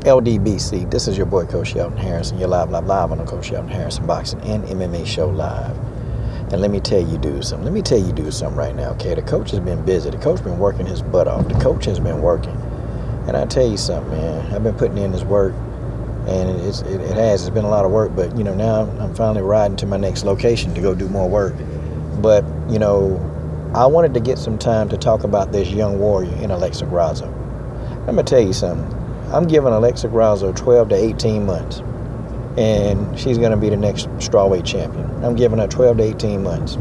LDBC, this is your boy Coach Shelton Harrison. You're live on the Coach Shelton Harrison Boxing and MMA Show Live. And let me tell you something right now, okay? The coach has been busy. The coach been working his butt off. The coach has been working. And I tell you something, man, I've been putting in this work, and it's been a lot of work, but, now I'm finally riding to my next location to go do more work. But, I wanted to get some time to talk about this young warrior in Alexa Grasso. I'm going to tell you something. I'm giving Alexa Grasso 12 to 18 months, and she's going to be the next strawweight champion. I'm giving her 12 to 18 months.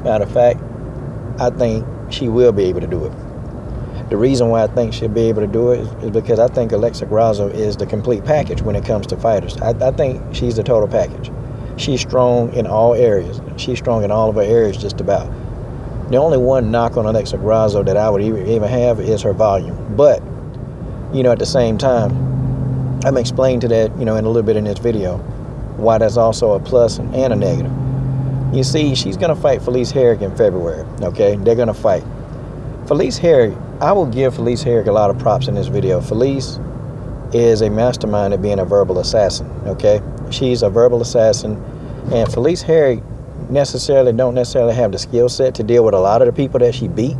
Matter of fact, I think she will be able to do it. The reason why I think she'll be able to do it is because I think Alexa Grasso is the complete package when it comes to fighters. I think she's the total package. She's strong in all areas. She's strong in all of her areas just about. The only one knock on Alexa Grasso that I would even have is her volume. But at the same time, I'm explaining to that, in a little bit in this video, why that's also a plus and a negative. You see, she's going to fight Fellice Herrig in February, okay? They're going to fight. Fellice Herrig, I will give Fellice Herrig a lot of props in this video. Fellice is a mastermind at being a verbal assassin, okay? She's a verbal assassin, and Fellice Herrig don't necessarily have the skill set to deal with a lot of the people that she beat,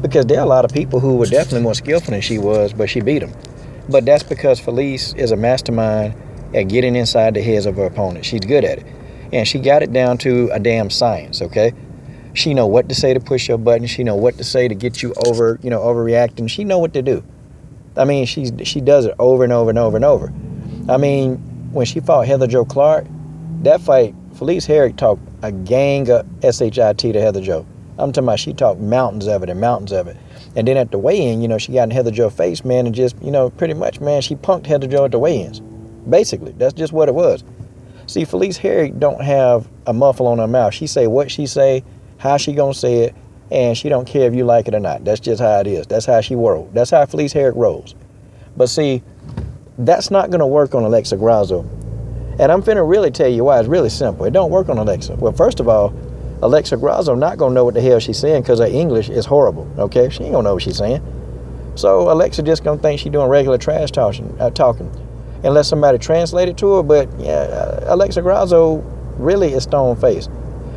because there are a lot of people who were definitely more skillful than she was, but she beat them. But that's because Fellice is a mastermind at getting inside the heads of her opponent. She's good at it. And she got it down to a damn science, okay? She know what to say to push your button. She know what to say to get you overreacting. She know what to do. I mean, she does it over and over and over and over. I mean, when she fought Heather Jo Clark, that fight, Fellice Herrig talked a gang of shit to Heather Jo. I'm talking about she talked mountains of it. And then at the weigh-in, she got in Heather Jo's face, man, and just, pretty much, man, she punked Heather Jo at the weigh-ins. Basically, that's just what it was. See, Fellice Herrig don't have a muffle on her mouth. She say what she say, how she gonna say it, and she don't care if you like it or not. That's just how it is. That's how she rolls. That's how Fellice Herrig rolls. But see, that's not gonna work on Alexa Grasso. And I'm finna really tell you why. It's really simple. It don't work on Alexa. Well, first of all, Alexa Grasso not gonna know what the hell she's saying because her English is horrible, okay? She ain't gonna know what she's saying. So Alexa just gonna think she's doing regular trash talking, unless somebody translate it to her. But yeah, Alexa Grasso really is stone-faced.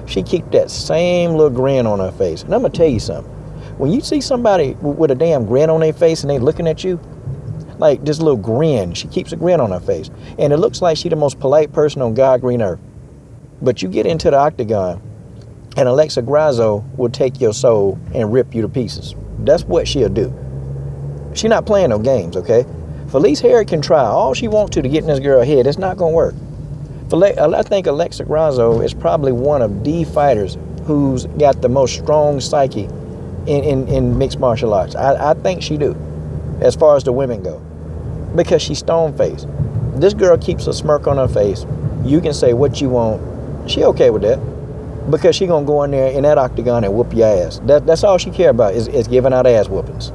She keep that same little grin on her face. And I'm gonna tell you something. When you see somebody with a damn grin on their face and they looking at you, like this little grin, she keeps a grin on her face. And it looks like she the most polite person on God green earth. But you get into the octagon, and Alexa Grasso will take your soul and rip you to pieces. That's what she'll do. She not playing no games, okay? Fellice Herrig can try all she wants to get in this girl's head. It's not going to work. I think Alexa Grasso is probably one of the fighters who's got the most strong psyche in mixed martial arts. I think she do, as far as the women go, because she's stone-faced. This girl keeps a smirk on her face. You can say what you want. She okay with that, because she gonna go in there in that octagon and whoop your ass. That's all she care about is giving out ass whoopings.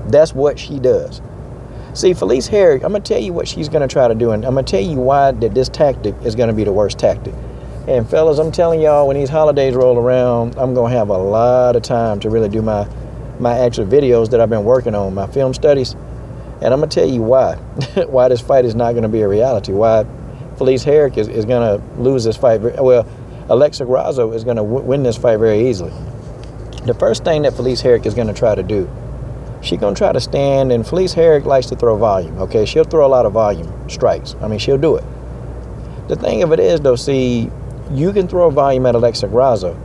That's what she does. See, Fellice Herrig, I'm gonna tell you what she's gonna try to do, and I'm gonna tell you why that this tactic is gonna be the worst tactic. And fellas, I'm telling y'all, when these holidays roll around, I'm gonna have a lot of time to really do my actual videos that I've been working on, my film studies. And I'm gonna tell you why why this fight is not gonna be a reality. Why Fellice Herrig is gonna lose this fight. Well, Alexa Grasso is gonna win this fight very easily. The first thing that Fellice Herrig is gonna try to do, she's gonna try to stand, and Fellice Herrig likes to throw volume, okay? She'll throw a lot of volume strikes. I mean, she'll do it. The thing of it is, though, see, you can throw volume at Alexa Grasso.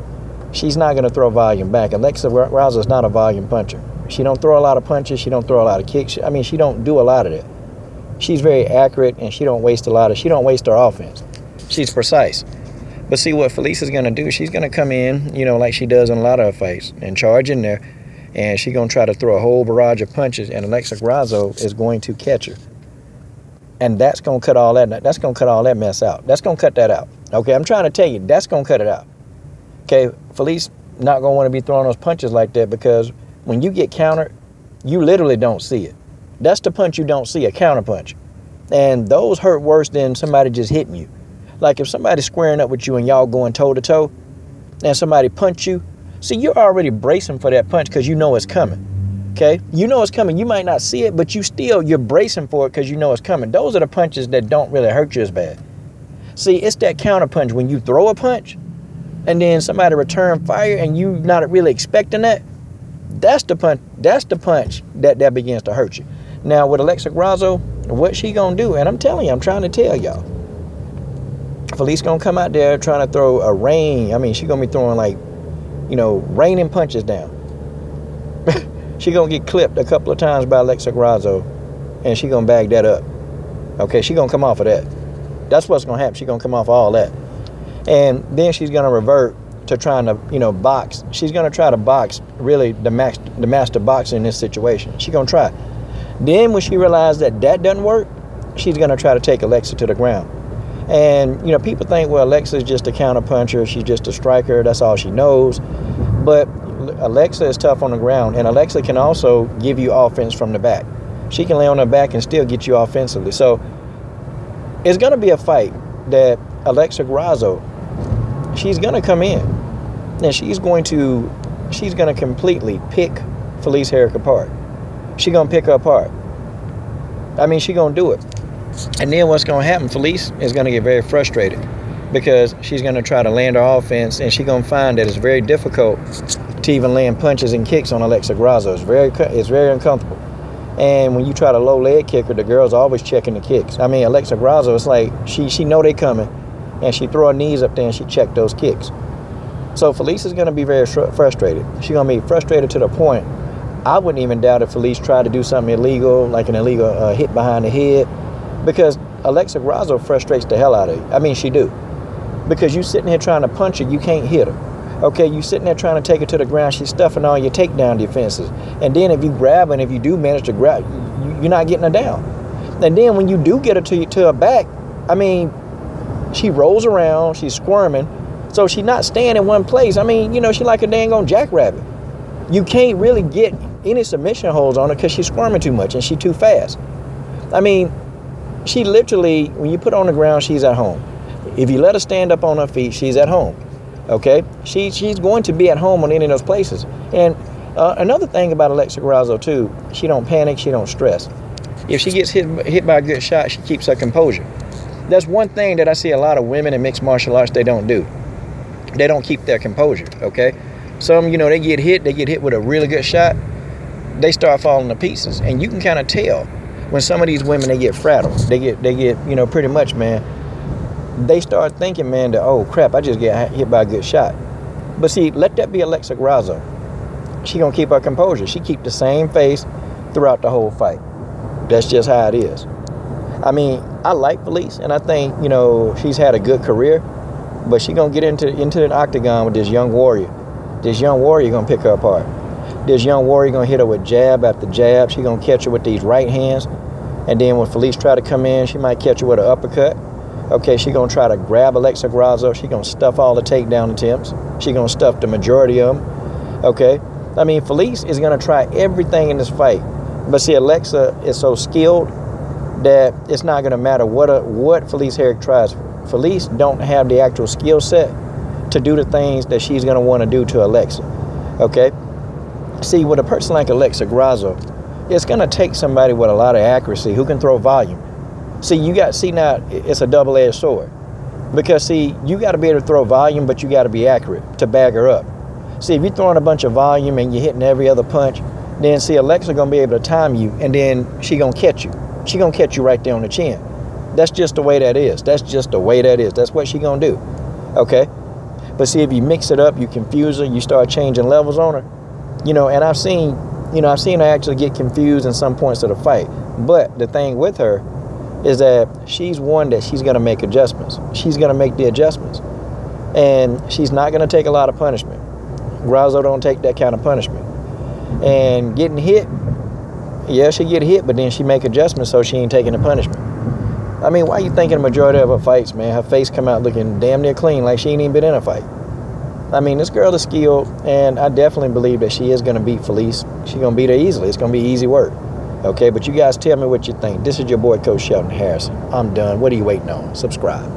She's not gonna throw volume back. Alexa Grasso is not a volume puncher. She don't throw a lot of punches. She don't throw a lot of kicks. I mean, she don't do a lot of that. She's very accurate, and she don't waste her offense. She's precise. But see, what Fellice is gonna do, she's gonna come in, like she does in a lot of her fights, and charge in there. And she's going to try to throw a whole barrage of punches, and Alexa Grasso is going to catch her. And that's going to cut all that mess out. That's going to cut that out. Okay, I'm trying to tell you, that's going to cut it out. Okay, Fellice not going to want to be throwing those punches like that, because when you get countered, you literally don't see it. That's the punch you don't see, a counter punch. And those hurt worse than somebody just hitting you. Like if somebody's squaring up with you and y'all going toe to toe, and somebody punch you, see, you're already bracing for that punch because you know it's coming. Okay, you know it's coming. You might not see it, but you're bracing for it because you know it's coming. Those are the punches that don't really hurt you as bad. See, it's that counter punch when you throw a punch and then somebody return fire and you not really expecting that. That's the punch. That's the punch that begins to hurt you. Now with Alexa Grasso, what she gonna do? And I'm telling you, I'm trying to tell y'all. Fellice gonna come out there trying to throw a rain. I mean, she gonna be throwing like, raining punches down. She gonna get clipped a couple of times by Alexa Grasso, and she gonna bag that up. Okay, she gonna come off of that. That's what's gonna happen. She gonna come off all that, and then she's gonna revert to trying to, box. She's gonna try to box, really the master boxer in this situation. She gonna try. Then when she realizes that doesn't work, she's gonna try to take Alexa to the ground. And people think, well, Alexa's just a counter puncher. She's just a striker. That's all she knows. But Alexa is tough on the ground, and Alexa can also give you offense from the back. She can lay on her back and still get you offensively. So it's going to be a fight that Alexa Grasso, she's going to come in, and she's going to completely pick Fellice Herrig apart. She's going to pick her apart. I mean, she's going to do it. And then what's going to happen, Fellice is going to get very frustrated because she's going to try to land her offense, and she's going to find that it's very difficult to even land punches and kicks on Alexa Grasso. It's very uncomfortable. And when you try to low leg kick her, the girl's always checking the kicks. I mean, Alexa Grasso, it's like she know they coming, and she throw her knees up there and she check those kicks. So Fellice is going to be very frustrated. She's going to be frustrated to the point, I wouldn't even doubt if Fellice tried to do something illegal, like an illegal hit behind the head, because Alexa Grasso frustrates the hell out of you. I mean, she do. Because you sitting here trying to punch her, you can't hit her. Okay, you sitting there trying to take her to the ground, she's stuffing all your takedown defenses. And then if you grab her, and if you do manage to grab, you're not getting her down. And then when you do get her to her back, I mean, she rolls around, she's squirming, so she's not staying in one place. I mean, she like a dang on jackrabbit. You can't really get any submission holds on her because she's squirming too much and she's too fast. I mean, she literally, when you put her on the ground, she's at home. If you let her stand up on her feet, she's at home. Okay? She's going to be at home on any of those places. And another thing about Alexa Grasso, too, she don't panic, she don't stress. If she gets hit by a good shot, she keeps her composure. That's one thing that I see a lot of women in mixed martial arts, they don't do. They don't keep their composure, okay? Some, they get hit with a really good shot, they start falling to pieces. And you can kind of tell when some of these women, they get frazzled. They get, pretty much, man, they start thinking, man, that, oh, crap, I just get hit by a good shot. But see, let that be Alexa Grasso. She going to keep her composure. She keep the same face throughout the whole fight. That's just how it is. I mean, I like Fellice, and I think, she's had a good career, but she going to get into the octagon with this young warrior. This young warrior going to pick her apart. This young warrior going to hit her with jab after jab. She going to catch her with these right hands. And then when Fellice try to come in, she might catch her with an uppercut. Okay, she going to try to grab Alexa Grasso. She going to stuff all the takedown attempts. She going to stuff the majority of them. Okay? I mean, Fellice is going to try everything in this fight. But see, Alexa is so skilled that it's not going to matter what Fellice Herrig tries. Fellice don't have the actual skill set to do the things that she's going to want to do to Alexa. Okay? See, with a person like Alexa Grasso, it's going to take somebody with a lot of accuracy who can throw volume. See, now it's a double-edged sword. Because, see, you got to be able to throw volume, but you got to be accurate to bag her up. See, if you're throwing a bunch of volume and you're hitting every other punch, then, see, Alexa going to be able to time you, and then she going to catch you. She going to catch you right there on the chin. That's just the way that is. That's just the way that is. That's what she going to do. Okay? But, see, if you mix it up, you confuse her, you start changing levels on her, and I've seen her actually get confused in some points of the fight. But the thing with her is that she's one that she's going to make adjustments. She's going to make the adjustments. And she's not going to take a lot of punishment. Grasso don't take that kind of punishment. And getting hit, yeah, she get hit, but then she make adjustments so she ain't taking the punishment. I mean, why you thinking the majority of her fights, man, her face come out looking damn near clean like she ain't even been in a fight? I mean, this girl is skilled, and I definitely believe that she is going to beat Fellice. She's going to beat her easily. It's going to be easy work. Okay, but you guys tell me what you think. This is your boy, Coach Shelton Harrison. I'm done. What are you waiting on? Subscribe.